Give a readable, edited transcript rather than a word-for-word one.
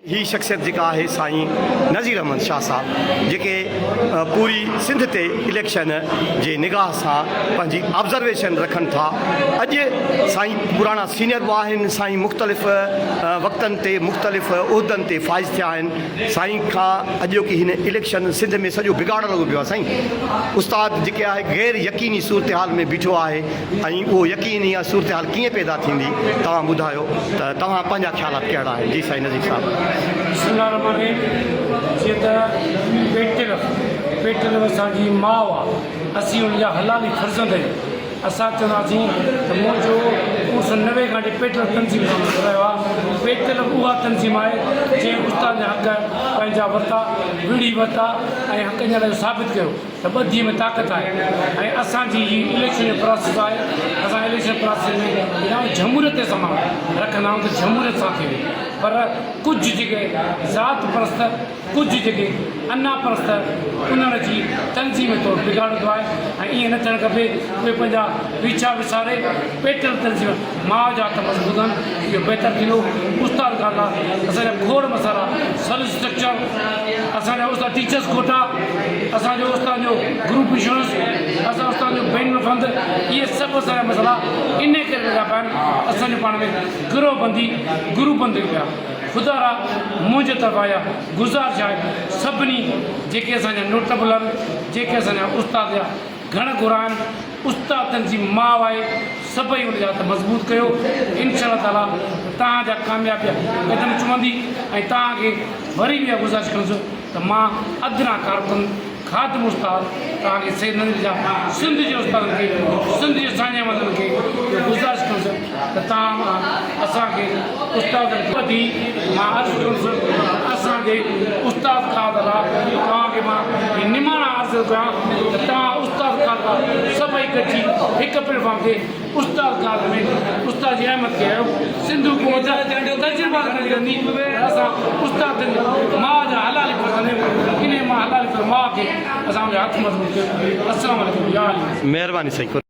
ही शख्सियत जेका है साईं नज़ीर अहमद शाह साहब जेके पूरी सिंध ते इलेक्शन जे निगाह सां पंहिंजी ऑब्ज़र्वेशन रखनि था। अॼु साईं पुराणा सीनियर बि आहिनि। साईं मुख़्तलिफ़ वक़्तनि ते मुख़्तलिफ़ उहिदनि ते फ़ाइज़ थिया आहिनि। साईं खां अॼोकी हिन इलेक्शन सिंध में सॼो बिगाड़ लॻो पियो आहे। साईं उस्ताद जेके आहे गैर यकीनी सूरत हाल में बीठो आहे ऐं उहो यकीनी सूरत हाल कीअं पैदा थींदी तव्हां ॿुधायो त तव्हां पंहिंजा ख़्यालात कहिड़ा आहिनि। जी साईं नज़ीर साहब। जीअं त पेटल असांजी माउ आहे, असीं हुनजा हलाली फर्ज़ंद आहियूं। असां चवंदासीं त मुंहिंजो 1990 खां पेटल तनज़ीम रहियो आहे। पेटल उहा तनज़ीम आहे जंहिं उस्ताद जा हक़ पंहिंजा वरिता, विड़ी वरिता ऐं हक़ जे लाइ साबित कयो त ॿधीअ में ताक़त आहे। ऐं असांजी हीअ इलेक्शन जो प्रोसेस आहे। असां इलेक्शन प्रोसेस में जमूरियत सां रखंदा आहियूं त जमूरियत सां थिए। पर कुझु जेके ज़ात परस्त, कुझु जेके अना परस्त, उन्हनि जी तनज़ीम तौरु बिगाड़ंदो आहे। ऐं ईअं न थियणु खपे। उहे पंहिंजा पीछा विसारे पेटल तनज़ीम माउ जा हथ मज़बूत आहिनि, इहो बहितर थींदो। उस्ताद ॻाल्हि आहे असांजा खोड़ मसाला सर्विस स्ट्रक्चर, असांजा उस्ताद टीचर्स कोटा, असांजो उस्ताद जो ग्रुप इंश्योरेंस, असां उस्ताद जो बैंक फंड, इहे सभु असांजा मसाला इन करे लॻा पिया आहिनि। असांजो पाण में गिरोहबंदी गुरूबंदी पिया। ख़ुदा मुंहिंजे तरफ़ां या गुज़ारिश आहे सभिनी जेके असांजा नोटेबल आहिनि, जेके असांजा उस्ताद जा घण घुरा आहिनि, उस्तादनि जी माउ आहे, सभई उनजा हथ मज़बूत कयो। इंशा ताला तव्हांजा कामयाबी क़दम चुमंदी। ऐं तव्हांखे वरी बि गुज़ारिश कंदुसि त मां अदना कारकुन ख़ादिम उस्ताद तव्हांखे सैयद नज़ीर जा सिंध जे उस्तादनि खे, सिंध जे साईं अहमदनि खे गुज़ारिश कंदुसि त तव्हां असांखे उस्तादनि खे वधी मां अर्ज़ु कंदुसि असांजे उस्ताद खां तव्हांखे मां निमाणा अर्ज़ु कयां त तव्हां उस्ताद खां सभई गॾिजी हिकु प्लेटफॉर्म ते उस्ताद खां में उस्ताद जी अहमद खे आयो सिंधु हुकूमत तजुर्बा कंदी। असां उस्ताद माउ जा हलाली इन मां हलाली माउ खे असांजो हथ मज़बूत कयो। अस्सलाम वालेकुम। महिरबानी साईं।